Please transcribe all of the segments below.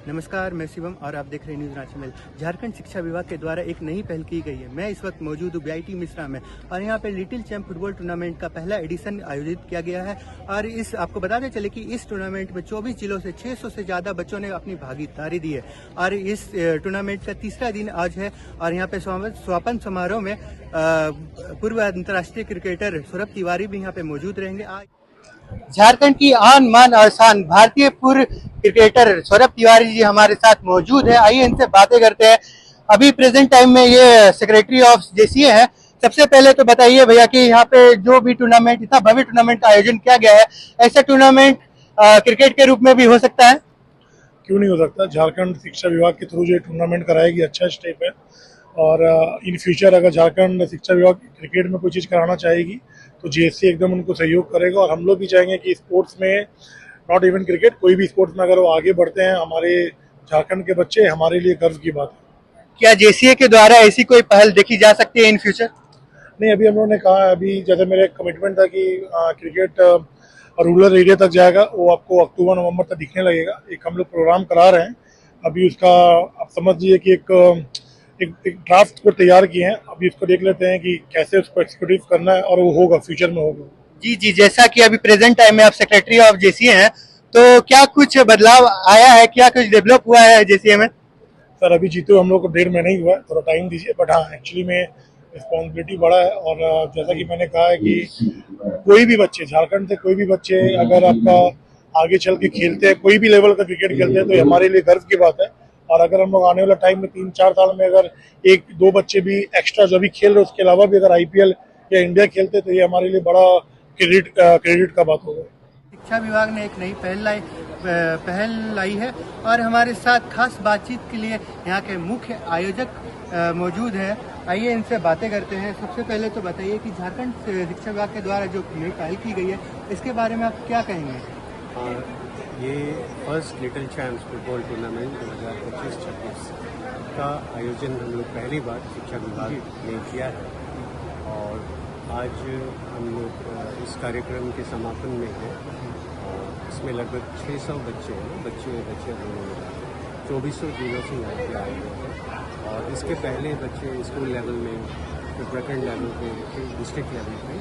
नमस्कार, मैं शिवम और आप देख रहे हैं न्यूज़ रांची मेल। झारखंड शिक्षा विभाग के द्वारा एक नई पहल की गई है। मैं इस वक्त मौजूद हूँ बीआईटी मिश्रा में और यहाँ पे लिटिल चैंप फुटबॉल टूर्नामेंट का पहला एडिशन आयोजित किया गया है। और इस आपको बताते चले कि इस टूर्नामेंट में 24 जिलों से 600 से ज़्यादा बच्चों ने अपनी भागीदारी दी है। और इस टूर्नामेंट का तीसरा दिन आज है और यहाँ पे समापन समारोह में पूर्व अंतर्राष्ट्रीय क्रिकेटर सौरभ तिवारी भी यहाँ पे मौजूद रहेंगे। आज झारखंड की आन मान और शान भारतीय पूर्व क्रिकेटर सौरभ तिवारी जी हमारे साथ मौजूद है। आइए इनसे बातें करते हैं। अभी प्रेजेंट टाइम में ये सेक्रेटरी ऑफ जेसीए है। सबसे पहले तो बताइए भैया कि यहाँ पे जो भी टूर्नामेंट, इतना भव्य टूर्नामेंट का आयोजन किया गया है, ऐसा टूर्नामेंट क्रिकेट के रूप में भी हो सकता है? क्यों नहीं हो सकता। झारखंड शिक्षा विभाग के थ्रू जो टूर्नामेंट कराएगी अच्छा स्टेप है। और इन फ्यूचर अगर झारखंड शिक्षा विभाग क्रिकेट में कोई चीज़ कराना चाहेगी तो जेएससी एकदम उनको सहयोग करेगा। और हम लोग भी चाहेंगे कि स्पोर्ट्स में, नॉट इवन क्रिकेट, कोई भी स्पोर्ट्स में अगर वो आगे बढ़ते हैं हमारे झारखंड के बच्चे, हमारे लिए गर्व की बात है। क्या जेसीए के द्वारा ऐसी कोई पहल देखी जा सकती है इन फ्यूचर? नहीं, अभी हम लोगों ने कहा, अभी जैसे मेरा कमिटमेंट था कि क्रिकेट रूरल एरिया तक जाएगा, वो आपको अक्टूबर नवंबर तक दिखने लगेगा। एक हम लोग प्रोग्राम करा रहे हैं। अभी उसका आप समझ लीजिए कि एक ड्राफ्ट को तैयार किए हैं। अभी इसको देख लेते हैं कि कैसे उसको एग्जीक्यूटिव करना है और वो होगा, फ्यूचर में होगा। जी जी, जैसा कि अभी प्रेजेंट टाइम में आप सेक्रेटरी ऑफ जेसीए हैं, तो क्या कुछ बदलाव आया है, क्या कुछ डेवलप हुआ है जेसीए में? सर अभी जीते हम लोग को 1.5 महीना ही हुआ है, थोड़ा टाइम दीजिए। बट हाँ, एक्चुअली में रिस्पॉन्सिबिलिटी बड़ा है। और जैसा कि मैंने कहा है कि कोई भी बच्चे, झारखंड से कोई भी बच्चे अगर आपका आगे चल के खेलते हैं, कोई भी लेवल का क्रिकेट खेलते हैं, तो हमारे लिए गर्व की बात है। और अगर हम लोग आने वाला टाइम में 3-4 साल में अगर 1-2 बच्चे भी एक्स्ट्रा जो भी खेल रहे उसके अलावा भी अगर आईपीएल या इंडिया खेलते, तो ये हमारे लिए बड़ा क्रेडिट का बात होगा। शिक्षा विभाग ने एक नई पहल लाई है और हमारे साथ खास बातचीत के लिए यहाँ के मुख्य आयोजक मौजूद हैं। आइए इनसे बातें करते हैं। सबसे पहले तो बताइए कि झारखंड शिक्षा विभाग के द्वारा जो नई पहल की गई है, इसके बारे में आप क्या कहेंगे? ये first little champs football tournament 2025-26 का आयोजन हम लोग पहली बार शिक्षा विभाग ने किया है। और आज हम लोग इस कार्यक्रम के समापन में हैं। इसमें लगभग 600 बच्चे हैं, बच्चे दोनों मिला 2400 जिलों से यहाँ पे आए हुए हैं। और इसके पहले बच्चे स्कूल लेवल में, फिर प्रखंड लेवल पे, फिर डिस्ट्रिक्ट लेवल पे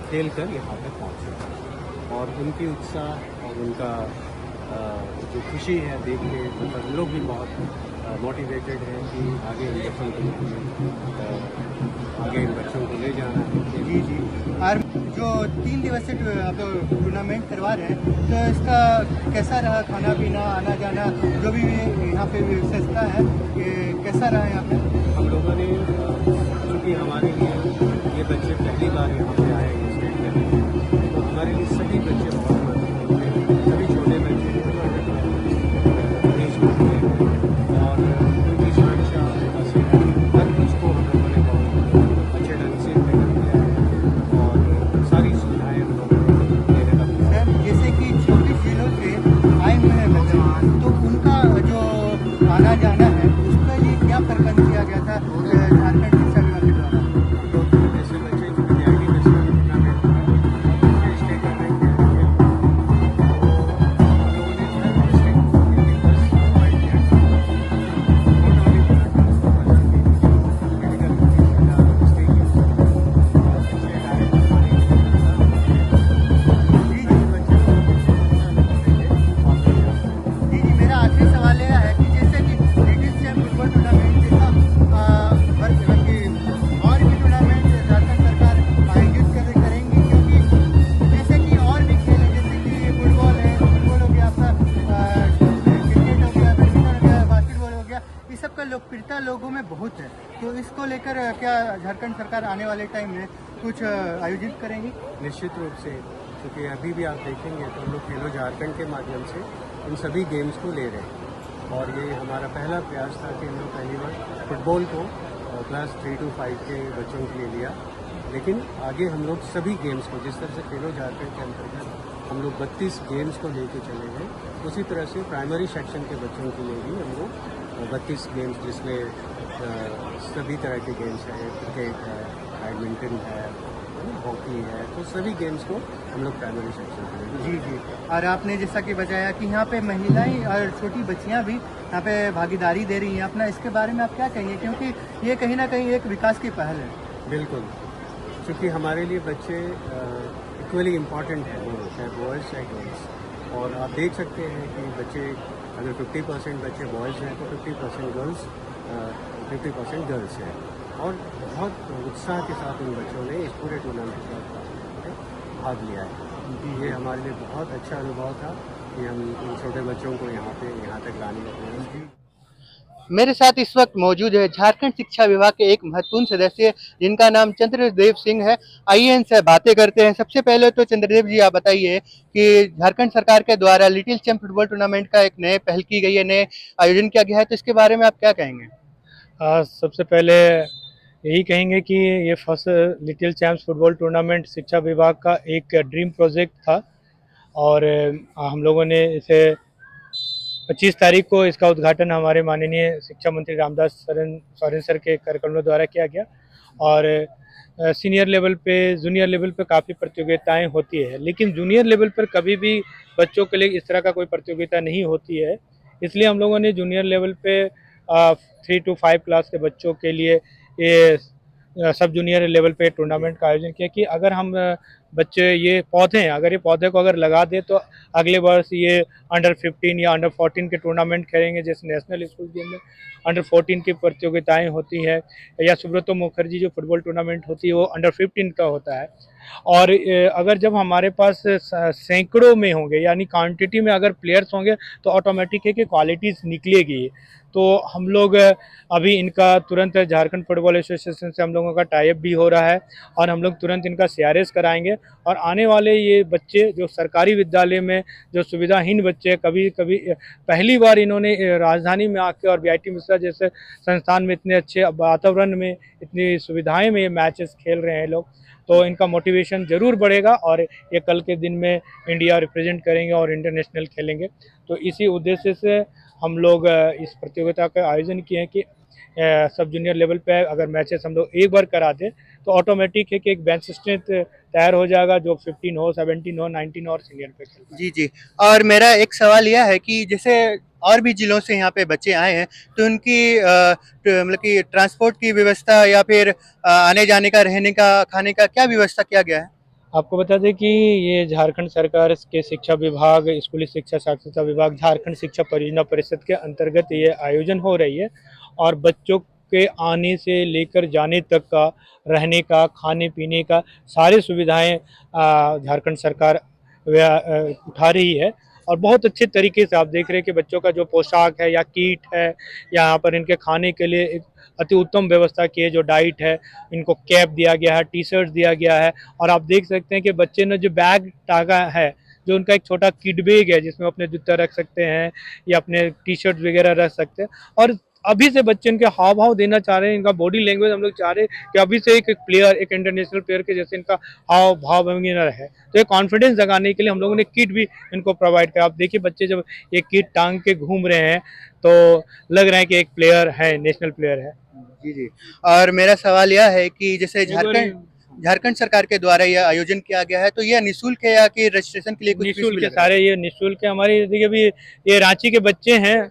खेल कर यहाँ पे पहुँचे। और उनकी उत्साह और उनका जो खुशी है देख के मतलब हम लोग भी बहुत मोटिवेटेड हैं कि आगे इन बच्चों को ले जाना है। जी जी। और जो 3 दिवसीय आप टूर्नामेंट करवा रहे हैं, तो इसका कैसा रहा? खाना पीना, आना जाना, जो भी यहाँ पे व्यवस्था है, ये कैसा रहा यहाँ पे? हम लोगों ने, चूँकि हमारे लिए ये बच्चे पहली बार यहाँ पे आए हैं स्टेट लेवल, तो हमारे लिए सभी बच्चे बहुत महत्वपूर्ण हैं। सभी छोटे बच्चे हैं और उनकी सुरक्षा, उनका सेवा, हर कुछ को हम लोगों ने बहुत अच्छे ढंग से ट्रेनिंग दिया है और सारी सुविधाएं हम लोगों ने देने का प्रयास। सर, जैसे कि 24 जिलों से आए हुए हैं बच्चे, तो उनका जो आना जाना है, उसके लिए क्या प्रबंध किया गया था झारखंड शिक्षा विभाग के द्वारा? ऐसे बच्चे जो BIT Mishra tournament state tournament में हम लोगों ने हर डिस्ट्रिक्ट में 10 प्रोवाइड किया था। नॉट ओनली मेडिकल जी जी, मेरा आखिरी सवाल यह है कि जैसे कि लिटिल चैंप फुटबॉल टूर्नामेंट जैसा और भी टूर्नामेंट झारखंड सरकार आयोजित करेंगी, क्योंकि जैसे कि और भी खेल है, जैसे कि फुटबॉल हो गया, आपका क्रिकेट हो गया, बैडमिंटन हो गया, बास्केटबॉल हो गया, इस सब का लोकप्रियता लोगों में बहुत है। तो इसको लेकर क्या झारखंड सरकार आने वाले टाइम में कुछ आयोजित करेंगी? निश्चित रूप से, क्योंकि अभी भी आप देखेंगे तो हम लोग खेलो झारखंड के माध्यम से इन सभी गेम्स को ले रहे हैं। और ये हमारा पहला प्रयास था कि हम लोग पहली बार फुटबॉल को क्लास 3 to 5 के बच्चों के लिए लिया। लेकिन आगे हम लोग सभी गेम्स को, जिस तरह से खेलो झारखंड के अंतर्गत हम लोग 32 गेम्स को लेके चले गए, उसी तरह से प्राइमरी सेक्शन के बच्चों के लिए भी हम लोग 32 गेम्स, जिसमें सभी तरह के गेम्स हैं, क्रिकेट है, बैडमिंटन है, हॉकी है, तो सभी गेम्स को हम लोग प्राइमरी सेक्शन में जी जी। और आपने जैसा कि बताया कि यहाँ पे महिलाएं और छोटी बच्चियाँ भी यहाँ पे भागीदारी दे रही हैं अपना, इसके बारे में आप क्या कहेंगे, क्योंकि ये कहीं ना कहीं एक विकास की पहल है। बिल्कुल, क्योंकि हमारे लिए बच्चे इक्वली इम्पॉर्टेंट है, वो चाहे बॉयज़ चाहे गर्ल्स। और आप देख सकते हैं कि बच्चे अगर 50% बच्चे बॉयज़ हैं तो 50% गर्ल्स 50% गर्ल्स हैं। और बहुत उत्साह के साथ उन बच्चों ने इस पूरे टूर्नामेंट में भाग लिया है। ये हमारे लिए बहुत अच्छा अनुभव था कि हम इन छोटे बच्चों को यहाँ तक लाने का प्रयास किया। मेरे साथ इस वक्त मौजूद है झारखंड शिक्षा विभाग के एक महत्वपूर्ण सदस्य जिनका नाम चंद्रदेव सिंह है। आइए इनसे बातें करते हैं। सबसे पहले तो चंद्रदेव जी, आप बताइए कि झारखंड सरकार के द्वारा लिटिल चैंप फुटबॉल टूर्नामेंट का एक नए पहल की गई है, नए आयोजन किया गया है, तो इसके बारे में आप क्या कहेंगे? सबसे पहले यही कहेंगे कि ये first little champs football tournament शिक्षा विभाग का एक ड्रीम प्रोजेक्ट था और हम लोगों ने इसे 25 तारीख को इसका उद्घाटन हमारे माननीय शिक्षा मंत्री रामदास सोरेन सर के कार्यक्रमों द्वारा किया गया। और सीनियर लेवल पे, जूनियर लेवल पे काफ़ी प्रतियोगिताएं होती है, लेकिन जूनियर लेवल पर कभी भी बच्चों के लिए इस तरह का कोई प्रतियोगिता नहीं होती है। इसलिए हम लोगों ने जूनियर लेवल पे 3 to 5 क्लास के बच्चों के लिए ये सब जूनियर लेवल पे टूर्नामेंट का आयोजन किया कि अगर हम बच्चे ये पौधे हैं, अगर ये पौधे को अगर लगा दे तो अगले वर्ष ये अंडर 15 या अंडर 14 के टूर्नामेंट खेलेंगे, जैसे नेशनल स्कूल गेम में अंडर 14 की प्रतियोगिताएं होती है, या सुब्रतो मुखर्जी जो फुटबॉल टूर्नामेंट होती है वो अंडर 15 का होता है। और अगर जब हमारे पास सैकड़ों में होंगे, यानी क्वांटिटी में अगर प्लेयर्स होंगे, तो ऑटोमेटिक है कि क्वालिटीज़ निकलेगी। तो हम लोग अभी इनका तुरंत झारखंड फुटबॉल एसोसिएशन से हम लोगों का टाइप भी हो रहा है और हम लोग तुरंत इनका CRS कराएंगे। और आने वाले ये बच्चे जो सरकारी विद्यालय में जो सुविधाहीन बच्चे, कभी कभी पहली बार इन्होंने राजधानी में आके और BIT मिश्रा जैसे संस्थान में इतने अच्छे वातावरण में, इतनी सुविधाएं में ये मैचेस खेल रहे हैं लोग, तो इनका मोटिवेशन ज़रूर बढ़ेगा और ये कल के दिन में इंडिया रिप्रेजेंट करेंगे और इंटरनेशनल खेलेंगे। तो इसी उद्देश्य से हम लोग इस प्रतियोगिता का आयोजन किए हैं कि सब जूनियर लेवल पे अगर मैचेस हम लोग एक बार करा दें तो ऑटोमेटिक है कि एक बेंच स्ट्रेंथ तैयार हो जाएगा, जो 15 हो, 17 हो, 19 और सीनियर पे खेलता है। जी जी। और मेरा एक सवाल यह है कि जैसे और भी जिलों से यहाँ पे बच्चे आए हैं, तो उनकी मतलब कि ट्रांसपोर्ट की व्यवस्था या फिर आने जाने का, रहने का, खाने का क्या व्यवस्था किया गया है? आपको बता दें कि ये झारखंड सरकार के शिक्षा विभाग, स्कूली शिक्षा साक्षरता विभाग, झारखंड शिक्षा परियोजना परिषद के अंतर्गत ये आयोजन हो रही है और बच्चों के आने से लेकर जाने तक का, रहने का, खाने पीने का सारी सुविधाएं झारखंड सरकार उठा रही है। और बहुत अच्छे तरीके से आप देख रहे हैं कि बच्चों का जो पोशाक है या किट है, यहाँ पर इनके खाने के लिए एक अति उत्तम व्यवस्था की है, जो डाइट है, इनको कैप दिया गया है, टी-शर्ट दिया गया है। और आप देख सकते हैं कि बच्चे ने जो बैग टांगा है, जो उनका एक छोटा किड बैग है जिसमें अपने जूता रख सकते हैं या अपने टी-शर्ट वगैरह रख सकते हैं। और अभी से बच्चे इनके हाव भाव देना चाह रहे हैं, इनका बॉडी लैंग्वेज हम लोग चाह रहे हैं कि अभी से एक प्लेयर, एक इंटरनेशनल प्लेयर के जैसे इनका हाव भाव वगैरह है। तो ये कॉन्फिडेंस जगाने के लिए हम लोगों ने किट भी इनको प्रोवाइड किया। आप देखिए बच्चे जब ये किट टांग के घूम रहे हैं तो लग रहा है कि एक प्लेयर है, नेशनल प्लेयर है। जी जी। और मेरा सवाल यह है कि जैसे झारखंड सरकार के द्वारा यह आयोजन किया गया है, तो यह निःशुल्क है या कि रजिस्ट्रेशन के लिए कुछ निःशुल्क फीस है, भी लगा? सारे ये निःशुल्क है। हमारी देखिए अभी ये रांची के बच्चे हैं,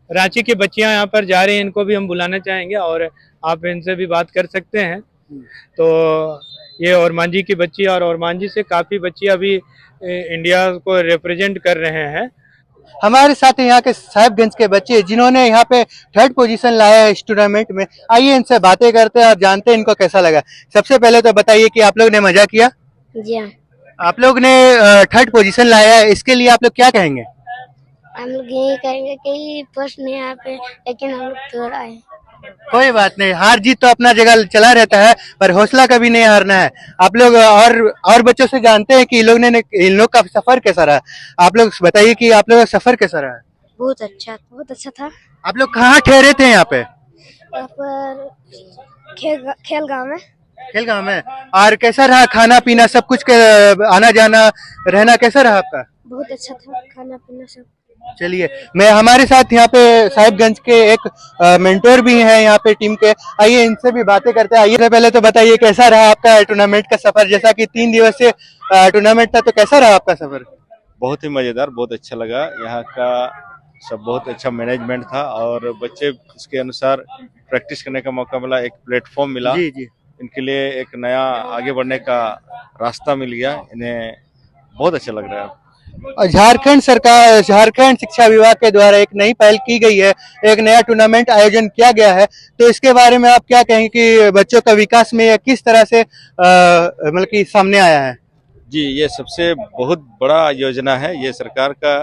रांची की बच्चियां यहाँ पर जा रही हैं, इनको भी हम बुलाना चाहेंगे और आप इनसे भी बात कर सकते हैं। तो ये ओरमांझी की बच्ची और ओरमांझी से काफ़ी बच्ची अभी इंडिया को रिप्रेजेंट कर रहे हैं। हमारे साथ यहाँ के साहिबगंज के बच्चे जिन्होंने यहाँ पे 3rd पोजीशन लाया है इस टूर्नामेंट में, आइए इनसे बातें करते हैं और जानते हैं इनको कैसा लगा। सबसे पहले तो बताइए कि आप लोग ने मजा किया? जी हाँ, आप लोग ने 3rd पोजीशन लाया है, इसके लिए आप लोग क्या कहेंगे? हम लोग यही करेंगे कि फर्स्ट नहीं आ पे, लेकिन हम लोग थोड़ा है। कोई बात नहीं, हार जीत तो अपना जगह चला रहता है, पर हौसला कभी नहीं हारना है। आप लोग और बच्चों से जानते हैं कि इन लोग का सफर कैसा रहा। आप लोग बताइए कि आप लोग का सफर कैसा रहा? बहुत अच्छा था। आप लोग कहाँ ठहरे थे? यहाँ पे यहाँ पर खेल गाँव में। खेलगांव में। और कैसा रहा खाना पीना सब कुछ, आना जाना रहना कैसा रहा आपका? बहुत अच्छा था, खाना पीना सब। चलिए, मैं हमारे साथ यहाँ पे साहिबगंज के एक मेंटोर भी हैं यहाँ पे टीम के। आइए इनसे भी बातें करते हैं। आइए सबसे पहले तो बताइए कैसा रहा आपका टूर्नामेंट का सफर। जैसा कि 3 दिवसीय टूर्नामेंट था, तो कैसा रहा आपका सफर? बहुत ही मज़ेदार, बहुत अच्छा लगा। यहाँ का सब बहुत अच्छा मैनेजमेंट था और बच्चे उसके अनुसार प्रैक्टिस करने का मौका मिला, एक प्लेटफॉर्म मिला। जी जी। इनके लिए एक नया आगे बढ़ने का रास्ता मिल गया, इन्हें बहुत अच्छा लग रहा है। और झारखंड शिक्षा विभाग के द्वारा एक नई पहल की गई है, एक नया टूर्नामेंट आयोजन किया गया है, तो इसके बारे में आप क्या कहेंगे कि बच्चों का विकास में किस तरह से मतलब कि सामने आया है? जी, ये सबसे बहुत बड़ा योजना है, ये सरकार का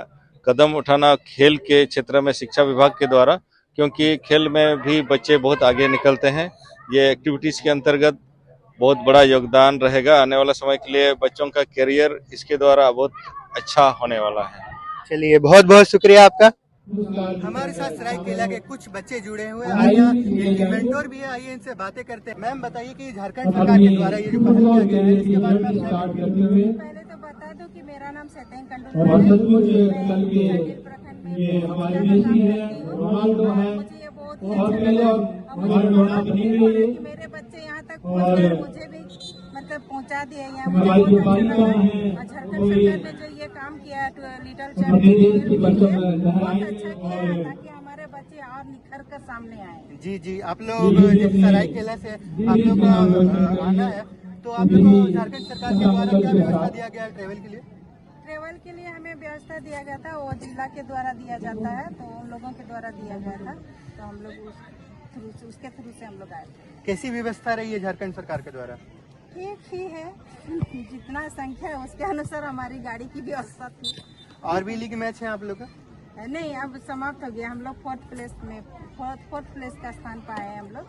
कदम उठाना खेल के क्षेत्र में शिक्षा विभाग के द्वारा, क्योंकि खेल में भी बच्चे बहुत आगे निकलते हैं। ये एक्टिविटीज के अंतर्गत बहुत बड़ा योगदान रहेगा। आने वाला समय के लिए बच्चों का करियर इसके द्वारा बहुत अच्छा होने वाला है। चलिए, बहुत बहुत शुक्रिया आपका। हमारे साथ सरायकेला के कुछ बच्चे जुड़े हुए हैं, आइए इनके मेंटोर भी है, आइए इनसे बातें करते हैं। मैम बताइए कि झारखंड सरकार के द्वारा ये जो पहल किया गया है, इसके बारे में आप क्या कहेंगे? पहले तो बता दूं कि मेरा नाम सतेन कंडोला है। मैं जागीर प्रखंड में शिक्षा का काम करती हूँ। मुझे ये बहुत ही अच्छा लगा और मुझे बहुत खुशी हो रही है कि मेरे बच्चे यहाँ तक पहुँचकर मुझे भी मतलब पहुँचा दिए यहाँ। मुझे बहुत अच्छा लगा और झारखंड सरकार ने जो ये काम किया है लिटिल चैम्प के लिए बहुत अच्छा किया है, ताकि हमारे बच्चे और निखर कर सामने आए। जी जी, आप लोग जैसे सरायकेला से आप लोग का आना है, तो आप लोग को झारखंड सरकार के द्वारा क्या व्यवस्था दिया गया है ट्रेवल के लिए? ट्रेवल के लिए हमें व्यवस्था दिया गया था, वो जिला के द्वारा दिया जाता है, तो उन लोगों के द्वारा दिया गया था, तो हम लोग उसके थ्रू से हम लोग आए थे। कैसी व्यवस्था रही है झारखंड सरकार के द्वारा? ठीक ही है, जितना संख्या है उसके अनुसार हमारी गाड़ी की व्यवस्था थी। और भी लीग मैच है आप लोग का? नहीं, अब समाप्त हो गया। हम लोग फोर्थ प्लेस का स्थान पाए हैं हम लोग।